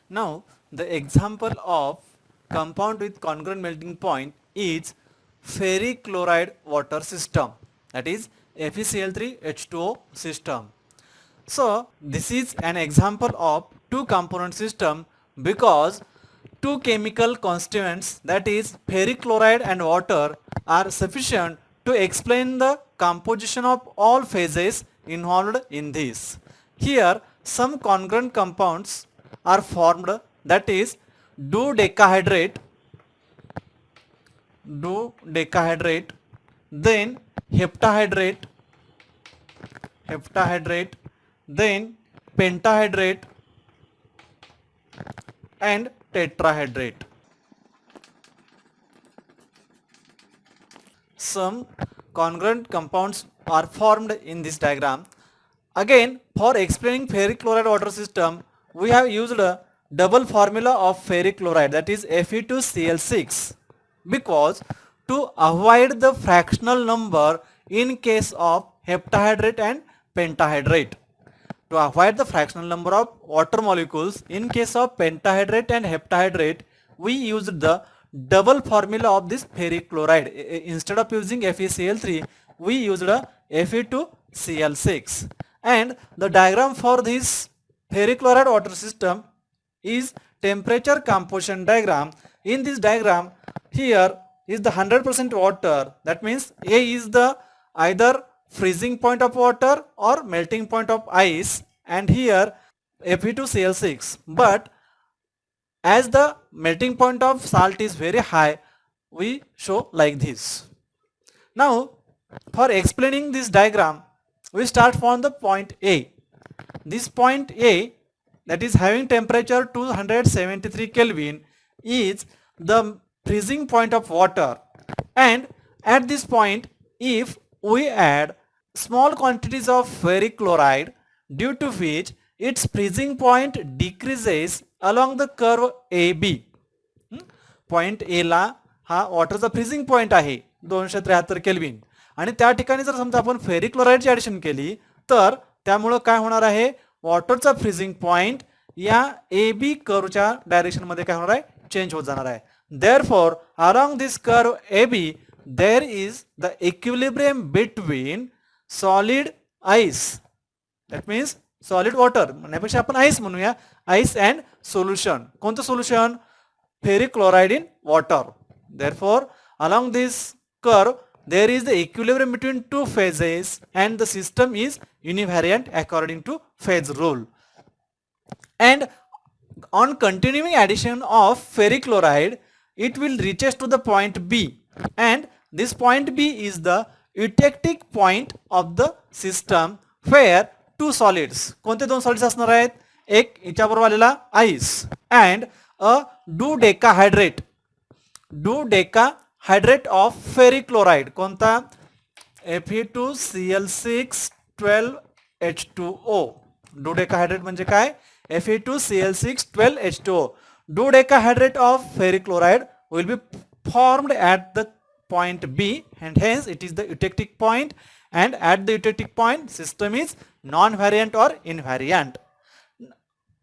Now, the example of compound with congruent melting point is ferrichloride water system, that is FeCl3H2O system. So, this is an example of two component system because two chemical constituents, that is ferrichloride and water, are sufficient to explain the composition of all phases involved in this. Here some congruent compounds are formed, that is dodecahydrate, dodecahydrate, then heptahydrate, heptahydrate, then pentahydrate and tetrahydrate. Some congruent compounds are formed in this diagram. Again, for explaining ferric chloride water system, we have used a double formula of ferric chloride, that is Fe2Cl6, because to avoid the fractional number in case of heptahydrate and pentahydrate. To avoid the fractional number of water molecules in case of pentahydrate and heptahydrate, we used the double formula of this ferric chloride. Instead of using FeCl3, we used a Fe2Cl6. And the diagram for this ferric chloride water system is temperature composition diagram. In this diagram, here is the 100% water. That means A is the either freezing point of water or melting point of ice, and here Fe2Cl6. But as the melting point of salt is very high, we show like this. Now, for explaining this diagram, we start from the point A. This point A, that is having temperature 273 Kelvin, is the freezing point of water, and at this point if we add small quantities of ferric chloride, due to which its freezing point decreases along the curve AB. Point A ला हा वॉटरचा freezing point आहे 273 kelvin, आणि त्या ठिकाणी जर समजा आपण फेरिक क्लोराईडची ॲडिशन केली तर त्यामुळं काय होणार आहे, वॉटरचा फ्रीजिंग पॉइंट या ए बी कर्वच्या डायरेक्शनमध्ये काय होणार आहे, चेंज होत जाणार आहे. Therefore along this curve A B there is the equilibrium between solid ice, that means solid water म्हणण्यापेक्षा आपण आईस म्हणूया, आईस अँड सोल्युशन. कोणतं solution, ferric chloride in water. Therefore, along this curve there is the equilibrium between two phases and the system is univariant according to phase rule. And on continuing addition of ferric chloride, it will reaches to the point B, and this point B is the eutectic point of the system where two solids, कोणते दोन solids असणार आहेत, एक याच्याबरोबर आलेला ice and a dodecahydrate, dodecahydrate of ferric chloride, कोणता, Fe2Cl6 12H2O. dodecahydrate म्हणजे काय, Fe2Cl6 12H2O. dodecahydrate of ferric chloride will be formed at the point B, and hence it is the eutectic point, and at the eutectic point system is non-variant or invariant.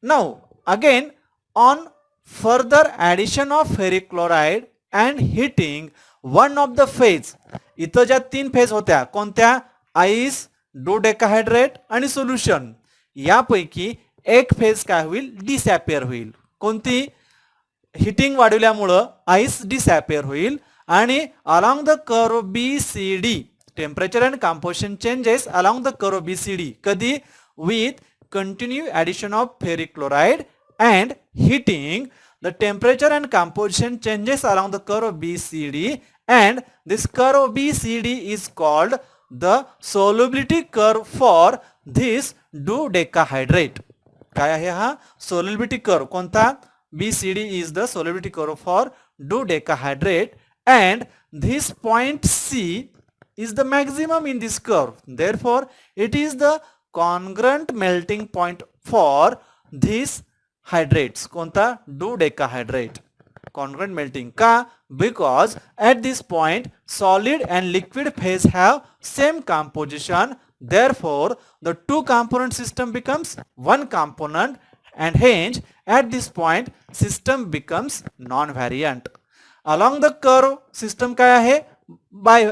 Now again, on further addition of ferric chloride and heating one of the phase, इथं ज्या तीन phase होत्या कोणत्या, ice, डोडेकाहायड्रेट आणि solution, यापैकी एक phase काय होईल, डिसॅपियर होईल. कोणती, हिटिंग वाढवल्यामुळं आईस डिसॅपियर होईल, आणि along the curve B C D temperature and composition changes along the curve B C D, कधी, with continue addition of ferric chloride and heating, the temperature and composition changes along the curve BCD, and this curve BCD is called the solubility curve for this dodecahydrate. काय आहे हा, solubility curve. कोणता, BCD is the solubility curve for dodecahydrate, and this point C is the maximum in this curve. Therefore, it is the congruent melting point for this hydrates. कोणता, dodecahydrate. Congruent melting का, because at this point solid and liquid phase have same composition, therefore the two component system becomes one component, and hence at this point system becomes non-variant. Along the curve system काय आहे bye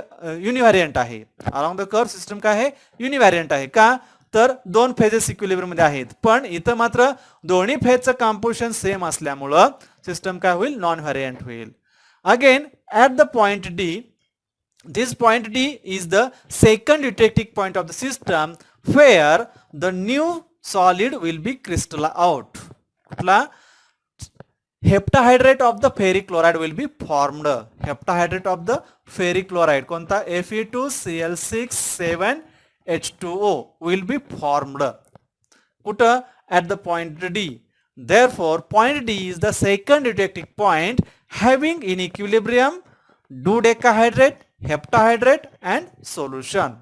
युनिव्हॅरियंट आहे. Along the curve system काय आहे युनिव्हॅरियंट आहे. का तर दोन phases equilibrium मध्ये आहेत, पण इथं मात्र दोन्ही फेजचं कॉम्पोजिशन सेम असल्यामुळं सिस्टम काय होईल नॉन व्हॅरियंट होईल. Again at the point D, this point D is the second eutectic point of the system where the new solid will be crystallized out. कुठला heptahydrate of the ferric chloride will be formed. Heptahydrate of the ferric chloride कोणता Fe2Cl6 7H2O will be formed. कुठं at the point D. Therefore point D is the second eutectic point having in equilibrium dodecahydrate, heptahydrate and solution.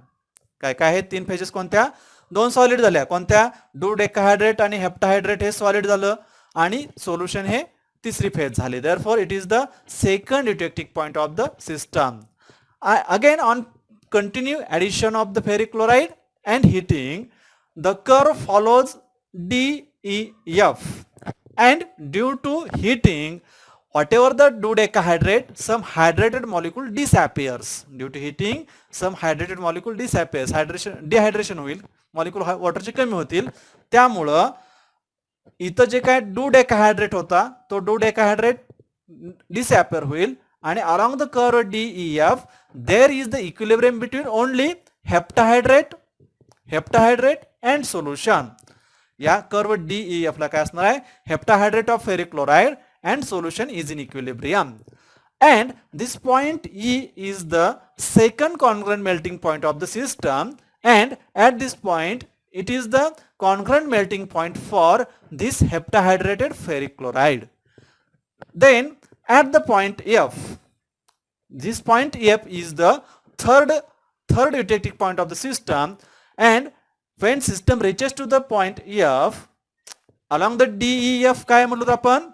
काय काय आहेत तीन phases कोणत्या दोन solid झाल्या कोणत्या डोडेकाहायड्रेट आणि हेप्टाहायड्रेट हे सॉलिड झालं आणि सोल्युशन हे तिसरी फेज झाली. Therefore it is the second electric point of the system. Again on continue addition of the ferric chloride and heating the curve follows DEF and due to heating whatever the dodecahydrate some hydrated molecule disappears. Due to heating some hydrated molecule disappears. Dehydration होईल, molecule वॉटरचे कमी होतील. त्यामुळं इथं जे काय डोडेकाहायड्रेट होता तो डोडेकाहायड्रेट disappear होईल आणि along the curve DEF there is the equilibrium between only heptahydrate and solution. या कर्व DEF ला काय असणार आहे heptahydrate of ferric chloride and solution is in equilibrium, and this point E is the second congruent melting point of the system, and at this point it is the congruent melting point for this heptahydrated ferric chloride. Then at the point F, this point F is the third eutectic point of the system, and when system reaches to the point F along the DEF काय म्हणलो आपण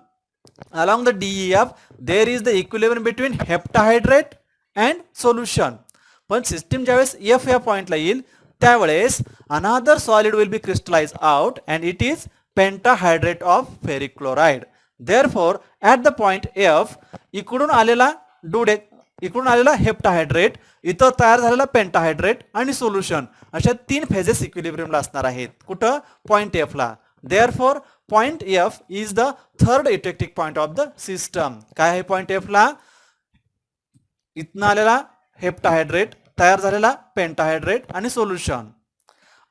along the DEF there is the equilibrium between heptahydrate and solution. पण system ज्यावेळेस F या पॉइंटला येईल त्यावेळेस another solid will be crystallized out and it is pentahydrate of ferric chloride. Therefore at the point F इकडून आलेला हेप्टाहायड्रेट इथं तयार झालेला पेंटाहायड्रेट आणि सोल्युशन अशा तीन फेजेस इक्विलिब्रियमला असणार आहेत कुठं point F La. Therefore point F is the third eutectic point of the system. काय आहे पॉइंट F ला इथनं आलेला हेप्टाहायड्रेट तयार झालेला पेंटाहायड्रेट आणि solution.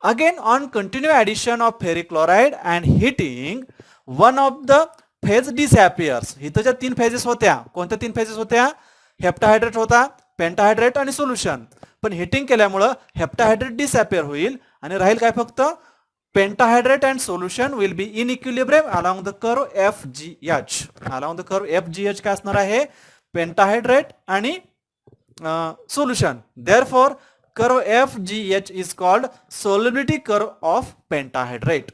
Again on continue addition of ferric chloride and heating one of the phase disappears. इथं ज्या तीन फेजेस होत्या कोणत्या तीन फेजेस होत्या हेप्टाहायड्रेट होता पेंटाहायड्रेट आणि सोल्युशन. पण हिटिंग केल्यामुळं हेप्टाहायड्रेट डिसअपियर होईल आणि राहील काय फक्त pentahydrate and solution will be in equilibrium along the curve FGH. along the curve FGH काय असणार आहे pentahydrate आणि solution. Therefore curve FGH is called solubility curve of pentahydrate.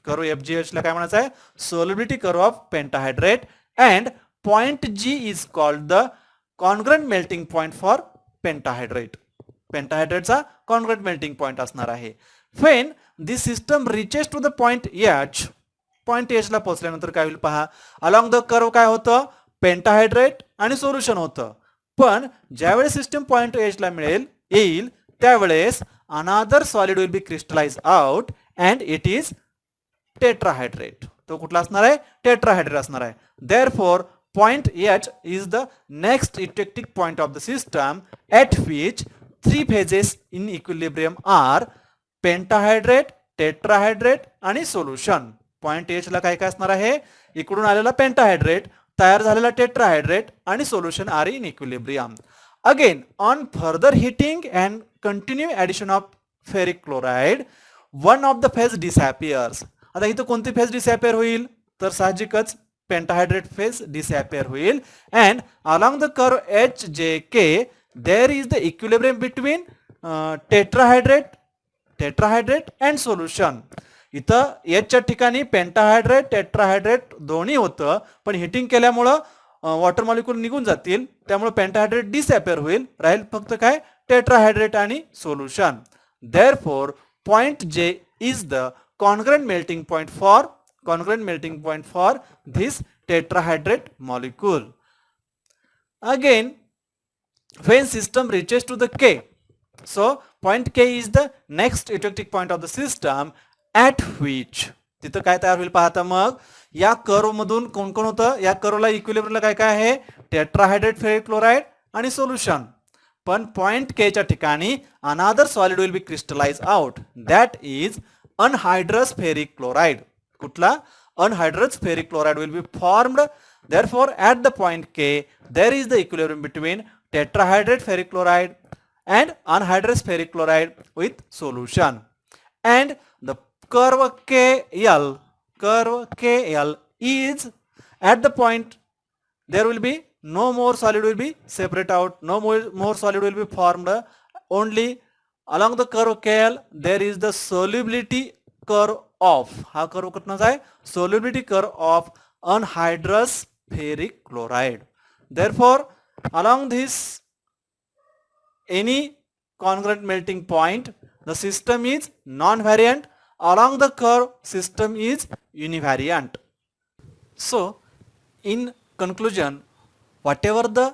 curve FGH ला काय म्हणायचं आहे solubility curve of pentahydrate and point G is called the congruent melting point for pentahydrate. pentahydrate चा congruent melting point असणार आहे. When this system reaches to the point H, point H ला पोहोचल्यानंतर काय होईल पहा along the curve काय होतं पेंटाहायड्रेट आणि solution होतं. पण ज्यावेळेस सिस्टम पॉइंट H ला येईल त्यावेळेस another solid will be crystallise out and it is tetrahydrate. तो कुठला असणार आहे टेट्राहायड्रेट असणार आहे. Therefore point H is the next electric point of the system at which three phases in equilibrium are pentahydrate tetrahydrate आणि solution. Point H ला काय काय असणार आहे इकडून आलेला पेंटाहायड्रेट तयार झालेला टेट्राहायड्रेट आणि solution are in equilibrium. Again on further heating and continue addition of ferric chloride one of the phase disappears. आता इथं कोणती फेज डिसअपियर होईल तर साहजिकच पेंटाहायड्रेट फेज डिसअपियर होईल and along the curve HJK there is the equilibrium between tetrahydrate and solution. इथं Hच्या ठिकाणी पेंटाहायड्रेट टेट्राहायड्रेट दोन्ही होतं पण हिटिंग केल्यामुळं वॉटर मॉलिक्यूल निघून जातील त्यामुळे पेंटाहायड्रेट डिसअपियर होईल राहील फक्त काय टेट्राहायड्रेट आणि solution. Therefore point J is the congruent melting point for congruent melting point for this tetrahydrate molecule. Again, when system reaches to the K, so point K is the next eutectic point of the system at which तिथं काय तयार होईल पाहता. मग या curve मधून कोण कोण होतं, या कर्वला इक्विलिब्रियमला काय काय आहे, टेट्राहायड्रेट फेरिक क्लोराइड आणि सोल्युशन. पण पॉइंट के च्या ठिकाणी another solid will be crystallise out, that is anhydrous ferric chloride. कुठला, anhydrous ferric chloride will be formed. Therefore, at the point K, there is the equilibrium between tetrahydrate ferric chloride and anhydrous ferric chloride with solution. And the curve KL is at the point there will be no more solid will be separate out, no more solid will be formed. Only along the curve KL there is the solubility curve of, हा curve कुठनं आहे, solubility curve of anhydrous ferric chloride. Therefore, along this any congruent melting point, the system is non-variant. Along the curve, system is univariant. So, in conclusion, whatever the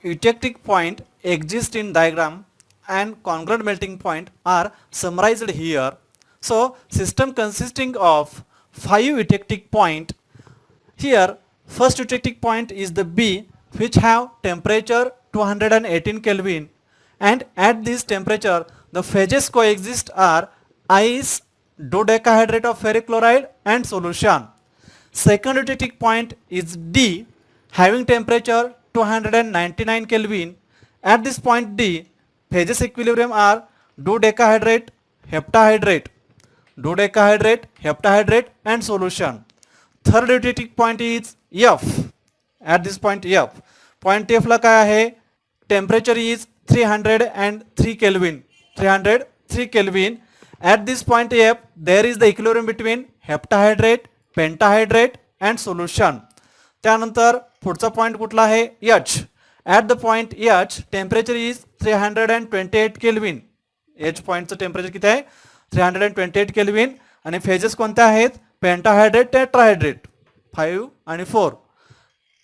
eutectic point exists in diagram and congruent melting point are summarized here. So, system consisting of 5 eutectic point. Here, first eutectic point is the B, which have temperature 218 Kelvin, and at this temperature the phases coexist are ice, dodecahydrate of ferric chloride and solution. Second eutectic point is D, having temperature 299 Kelvin. At this point D, phases equilibrium are dodecahydrate, heptahydrate, dodecahydrate, heptahydrate and solution. Third eutectic point is F. At this point F ला काय आहे, temperature is 303 Kelvin. 303 Kelvin. At this point F, there is the equilibrium between heptahydrate, pentahydrate and solution. त्यानंतर पुढचा point कुठला आहे, H. At the point H, temperature is 328 Kelvin. H पॉइंटचं temperature किती आहे, 328 Kelvin. आणि phases कोणत्या आहेत, पेंटाहायड्रेट, टेट्राहायड्रेट 5 आणि 4.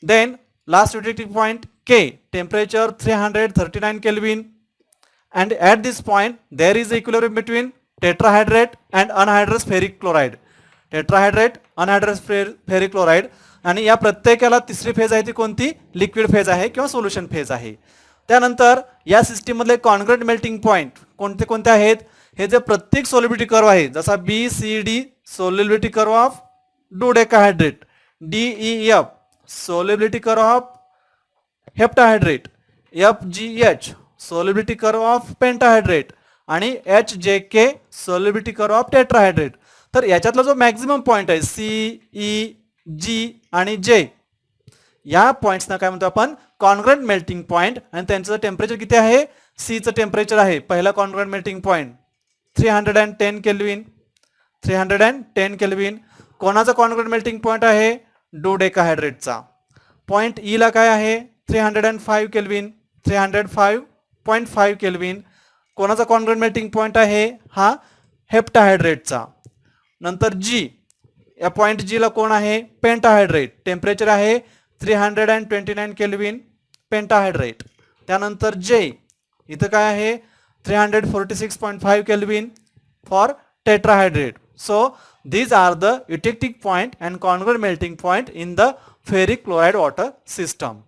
Then last eutectic point K, temperature 339 Kelvin, and at this point there is equilibrium between tetrahydrate and anhydrous ferric chloride. Tetrahydrate, anhydrous ferric chloride. आणि या प्रत्येकाला तिसरी फेज आहे ती कोणती, लिक्विड फेज आहे किंवा सोल्युशन फेज आहे. त्यानंतर या सिस्टीम मधले कॉन्ग्रुएंट मेल्टिंग पॉइंट कोणते कोणते आहेत, हे जे प्रत्येक सोल्युबिलिटी कर्व आहे, जसा BCD solubility curve of dodecahydrate, DEF solubility curve of heptahydrate, FGH solubility curve of pentahydrate आणि HJK solubility curve of tetrahydrate. तर याच्यातला जो मॅक्झिमम पॉइंट आहे CEG आणि J, या पॉइंट्सना काय म्हणतो आपण, कॉन्ग्रुएंट मेल्टिंग पॉइंट. आणि त्यांचं टेम्परेचर किती आहे, C चं टेम्परेचर आहे पहिला congruent melting point 310 kelvin. 310 kelvin. कोणाचा कॉन्ग्रुएंट मेल्टिंग पॉइंट आहे, डोडेकाहायड्रेटचा. पॉइंट ई ला काय आहे, 305 केल्विन. 305.5 केल्विन. कोणाचा कॉन्ग्रुएंट मेल्टिंग पॉइंट आहे, हा हेप्टाहायड्रेटचा. नंतर जी, या पॉइंट जी ला कोण आहे, पेंटाहायड्रेट. टेम्परेचर आहे 329 केल्विन, पेंटाहायड्रेट. त्यानंतर जे, इथं काय आहे, 346.5 kelvin for tetrahydrate. So these are the eutectic point and congruent melting point in the ferric chloride water system.